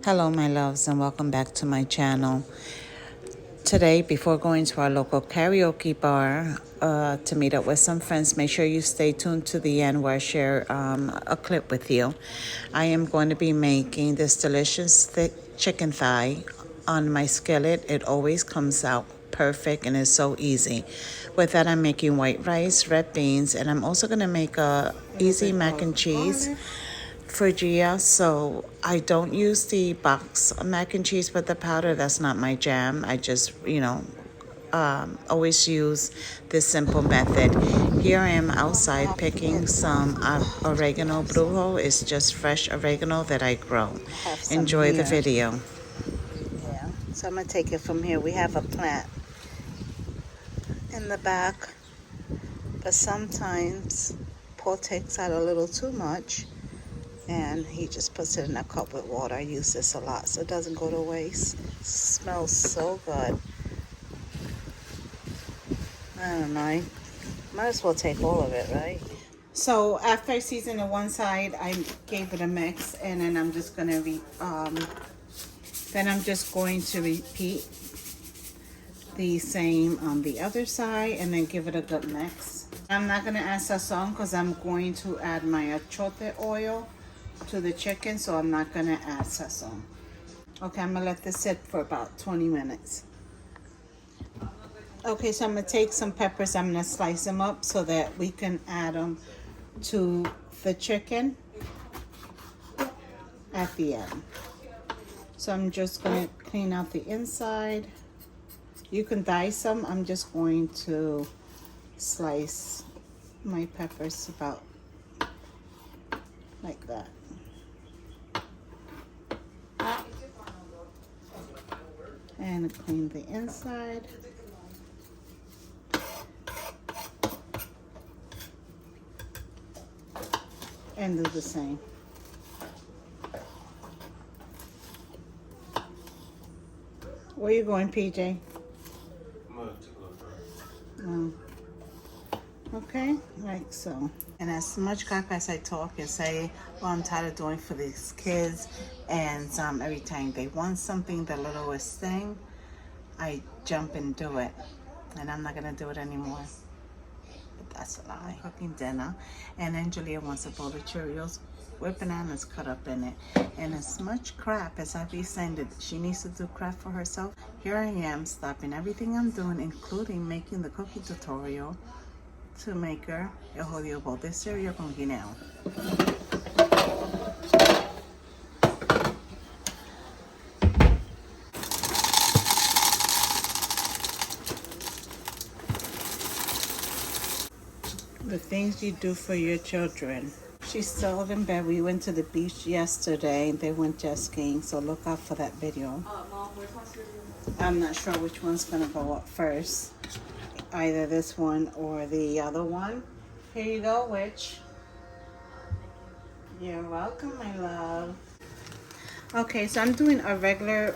Hello, my loves, and welcome back to my channel. Today, before going to our local karaoke bar to meet up with some friends, make sure you stay tuned to the end where I share a clip with you. I am going to be making this delicious thick chicken thigh on my skillet. It always comes out perfect and is so easy. With that, I'm making white rice, red beans, and I'm also going to make a easy mac and cheese for Gia. So I don't use the box mac and cheese with the powder. That's not my jam. I just, always use this simple method. Here I am outside picking some oregano brujo. It's just fresh oregano that I grow. Enjoy the video. Yeah, so I'm going to take it from here. We have a plant in the back, but sometimes Paul takes out a little too much and he just puts it in a cup with water. I use this a lot so it doesn't go to waste. It smells so good. I don't know. Might as well take all of it, right? So after I seasoned the one side, I gave it a mix, and then I'm just gonna repeat the same on the other side, and then give it a good mix. I'm not gonna add sazon because I'm going to add my achote oil to the chicken, so I'm not gonna add sazon. Okay, I'm gonna let this sit for about 20 minutes. Okay, so I'm gonna take some peppers, I'm gonna slice them up so that we can add them to the chicken at the end. So I'm just gonna clean out the inside. You can dice them. I'm just going to slice my peppers about like that. And clean the inside. And do the same. Where you going, PJ? Okay, like so. And as much crap as I talk and say, well, I'm tired of doing for these kids, and every time they want something, the littlest thing, I jump and do it. And I'm not gonna do it anymore. But that's a lie. I'm cooking dinner, and then Julia wants a bowl of Cheerios with bananas cut up in it. And as much crap as I be saying that she needs to do crap for herself, here I am stopping everything I'm doing, including making the cooking tutorial, to make her el jodido bowl de cereal con guineo. The things you do for your children. She's still in bed. We went to the beach yesterday. They went jet skiing, so look out for that video. I'm not sure which one's gonna go up first. Either this one or the other one. Here you go, witch. You're welcome, my love. Okay, so I'm doing a regular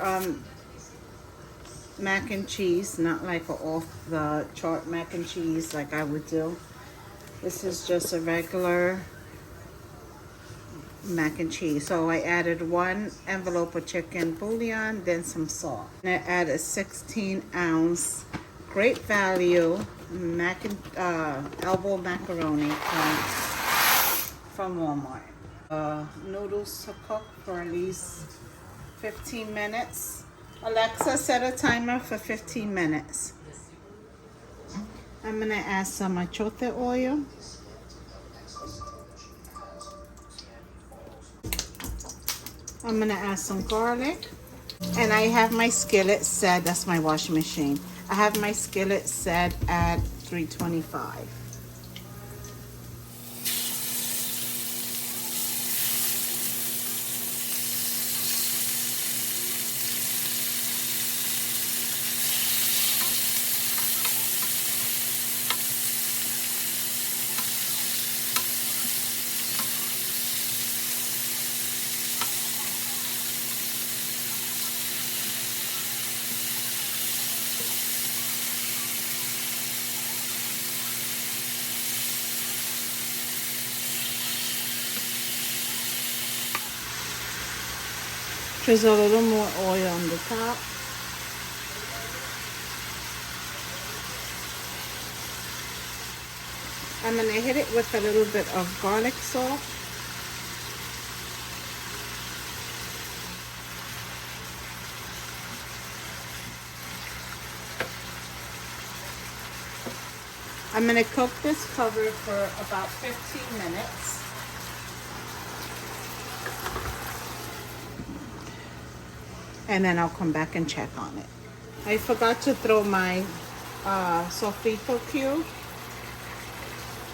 mac and cheese, not like a off the chart mac and cheese like I would do. This is just a regular mac and cheese. So I added 1 envelope of chicken bouillon, then some salt. And I added a 16-ounce great value elbow macaroni from Walmart. Noodles to cook for at least 15 minutes. Alexa, set a timer for 15 minutes. I'm gonna add some achote oil. I'm gonna add some garlic. And I have my skillet set, that's my washing machine. I have my skillet set at 325. Drizzle a little more oil on the top. I'm going to hit it with a little bit of garlic salt. I'm going to cook this covered for about 15 minutes. And then I'll come back and check on it. I forgot to throw my sofrito cube.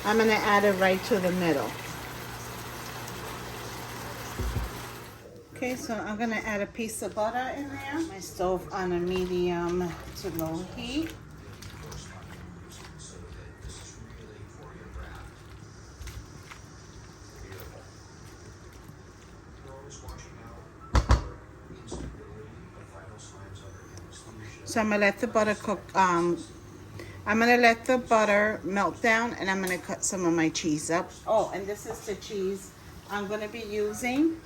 I'm going to add it right to the middle. Okay, so I'm going to add a piece of butter in there. My stove on a medium to low heat. So I'm going to let the butter cook. I'm going to let the butter melt down, and I'm going to cut some of my cheese up. Oh, and this is the cheese I'm going to be using,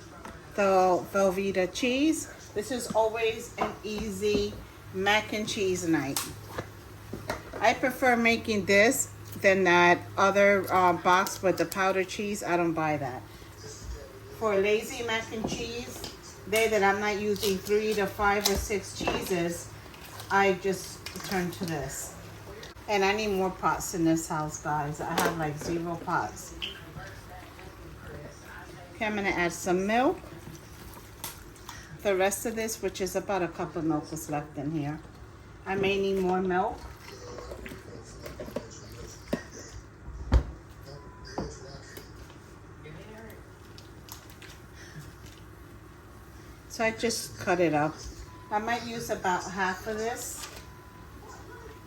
the Velveeta cheese. This is always an easy mac and cheese night. I prefer making this than that other box with the powdered cheese. I don't buy that. For lazy mac and cheese, day that I'm not using 3 to 5 or 6 cheeses, I just turn to this. And I need more pots in this house, guys. I have like 0 pots. Okay, I'm going to add some milk. The rest of this, which is about a cup of milk, is left in here. I may need more milk. So I just cut it up. I might use about half of this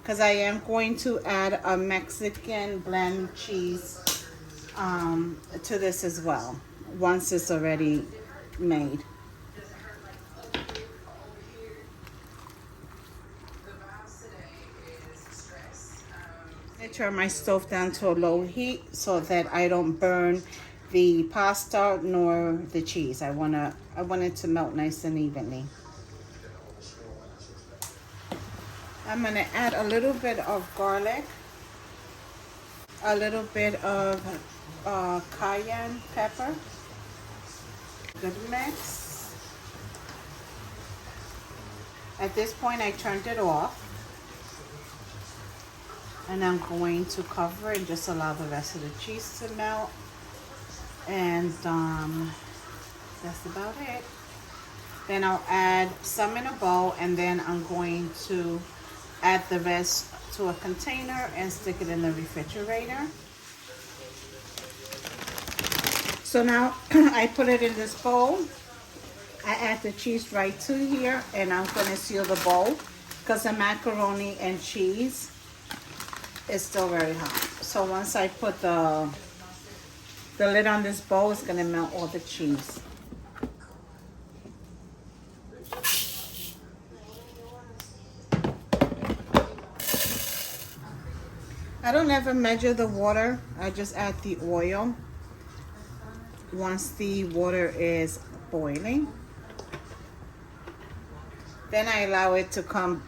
because I am going to add a Mexican blend cheese to this as well once it's already made. I turn my stove down to a low heat so that I don't burn the pasta nor the cheese. I want it to melt nice and evenly. I'm going to add a little bit of garlic, a little bit of cayenne pepper. Good mix. At this point, I turned it off. And I'm going to cover and just allow the rest of the cheese to melt. And that's about it. Then I'll add some in a bowl, and then I'm going to add the rest to a container and stick it in the refrigerator. So now I put it in this bowl. I add the cheese right to here, and I'm going to seal the bowl because the macaroni and cheese is still very hot. So once I put the lid on this bowl, it's going to melt all the cheese. I don't ever measure the water. I just add the oil once the water is boiling. Then I allow it to come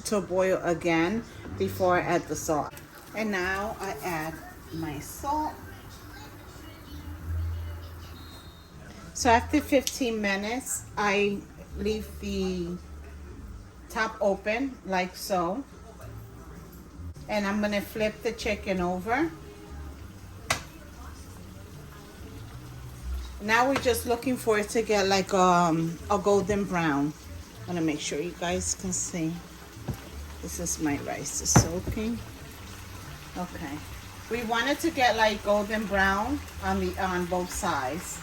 to a boil again before I add the salt. And now I add my salt. So after 15 minutes, I leave the top open like so. And I'm going to flip the chicken over. Now we're just looking for it to get like a golden brown. I'm going to make sure you guys can see. This is my rice is soaking. Okay. We want it to get like golden brown on both sides.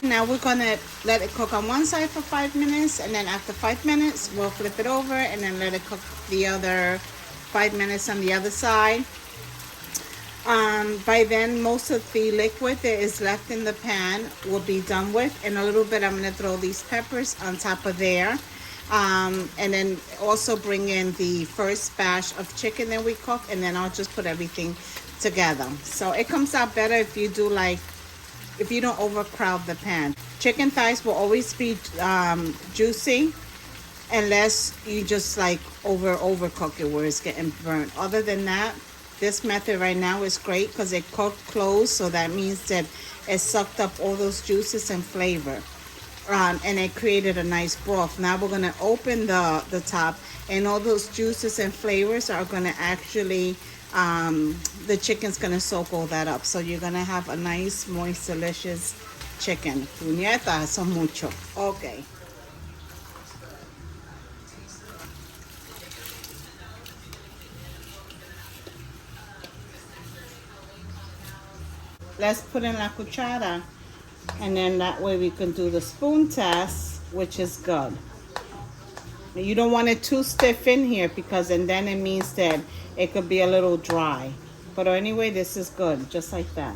Now we're gonna let it cook on one side for 5 minutes, and then after 5 minutes, we'll flip it over and then let it cook the other 5 minutes on the other side. By then, most of the liquid that is left in the pan will be done with, and a little bit I'm gonna throw these peppers on top of there. And then also bring in the first batch of chicken that we cook, and then I'll just put everything together. So it comes out better if you do like, if you don't overcrowd the pan. Chicken thighs will always be juicy unless you just like overcook it where it's getting burnt. Other than that, this method right now is great because it cooked close, so that means that it sucked up all those juices and flavor. And it created a nice broth. Now we're gonna open the top, and all those juices and flavors are gonna actually, the chicken's gonna soak all that up. So you're gonna have a nice, moist, delicious chicken. Puñeta, son mucho. Okay. Let's put in la cuchara, and then that way we can do the spoon test, which is good. You don't want it too stiff in here because and then it means that it could be a little dry. But anyway, this is good, just like that.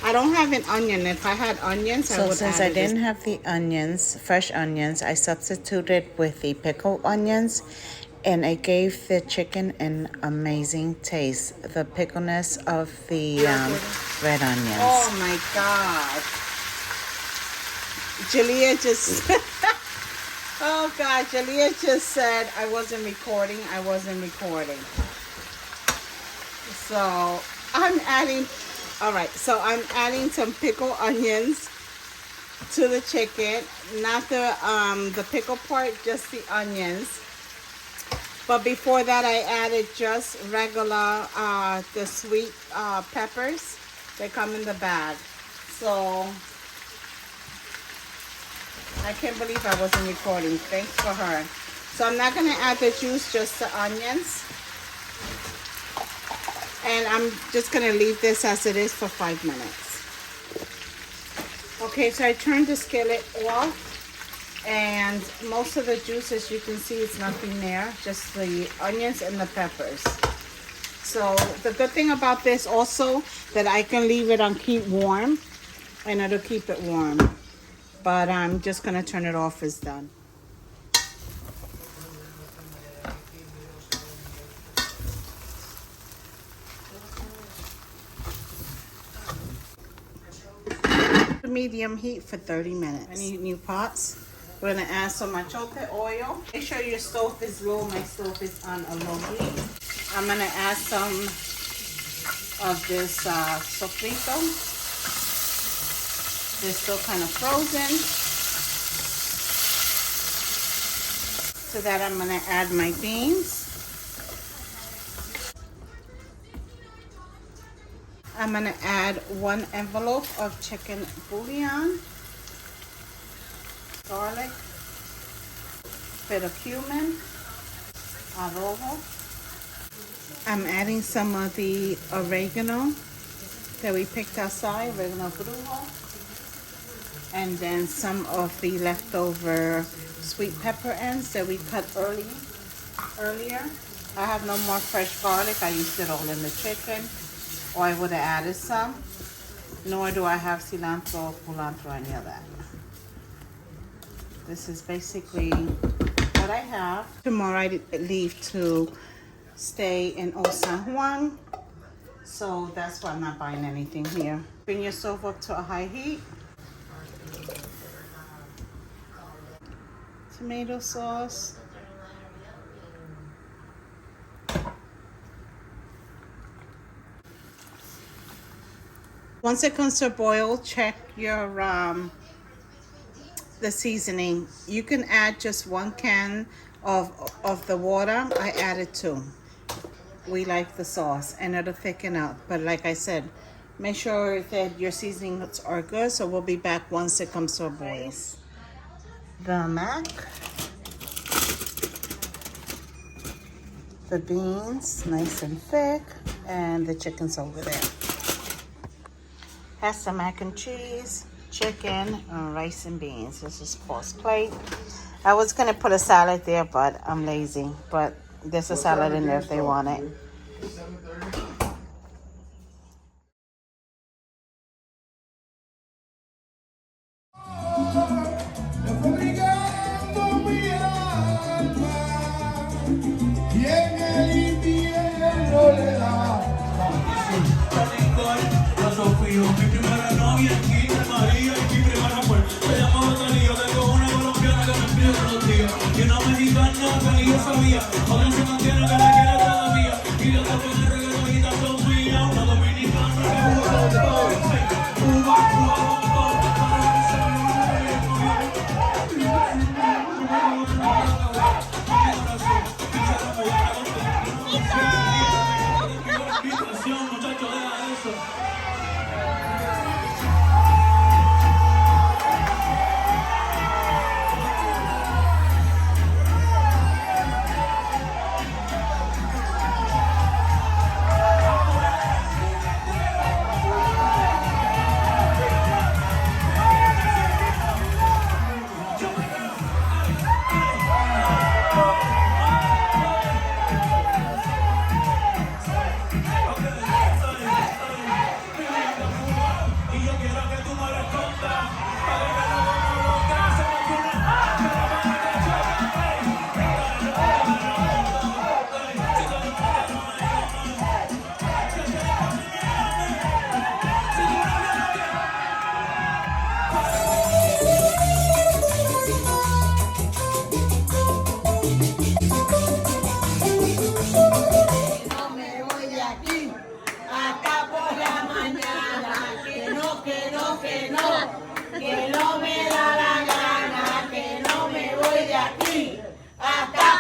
I don't have an onion. If I had onions, I would add it. So since I didn't have the onions, fresh onions, I substituted with the pickled onions, and it gave the chicken an amazing taste. The pickleness of the red onions. Oh my God. Julia just... Oh God, Julia just said I wasn't recording. So I'm adding, all right, so I'm adding some pickled onions to the chicken. Not the pickle part, just the onions. But before that, I added just regular, the sweet peppers. They come in the bag. So I can't believe I wasn't recording. Thanks for her. So I'm not going to add the juice, just the onions. And I'm just going to leave this as it is for 5 minutes. Okay, so I turned the skillet off. And most of the juices, you can see it's nothing there. Just the onions and the peppers. So the good thing about this also, that I can leave it on keep warm. And it'll keep it warm. But I'm just going to turn it off. It's done. Medium heat for 30 minutes. I need new pots. We're going to add some achote oil. Make sure your stove is low. My stove is on a low heat. I'm going to add some of this sofrito. They're still kind of frozen. To that I'm going to add my beans. I'm going to add 1 envelope of chicken bouillon, garlic, bit of cumin, adobo. I'm adding some of the oregano that we picked outside, oregano brujo, and then some of the leftover sweet pepper ends that we cut earlier. I have no more fresh garlic. I used it all in the chicken. Or I would have added some. Nor do I have cilantro, culantro, any of that. This is basically what I have. Tomorrow I leave to stay in Old San Juan. So that's why I'm not buying anything here. Bring your stove up to a high heat. Tomato sauce. Once it comes to a boil, check your the seasoning. You can add just 1 can of the water. I added 2. We like the sauce and it'll thicken up. But like I said, make sure that your seasonings are good. So we'll be back once it comes to a boil. The mac, the beans, nice and thick, and the chicken's over there. Has some mac and cheese, chicken, rice and beans. This is Paul's plate. I was gonna put a salad there, but I'm lazy. But there's a salad in there if they want it. Mi primera novia en Quinta María y mi primera amor se llamaba Talía. Tengo una colombiana que me escribe todos los días y una mexicana que ni yo sabía. Otra se mantiene que me quiere todavía y la otra pone regalo y tanto mía. Una dominicana que jugó todo. Cuba, Cuba, muchachos, deja eso. Que no me da la gana, que no me voy de aquí hasta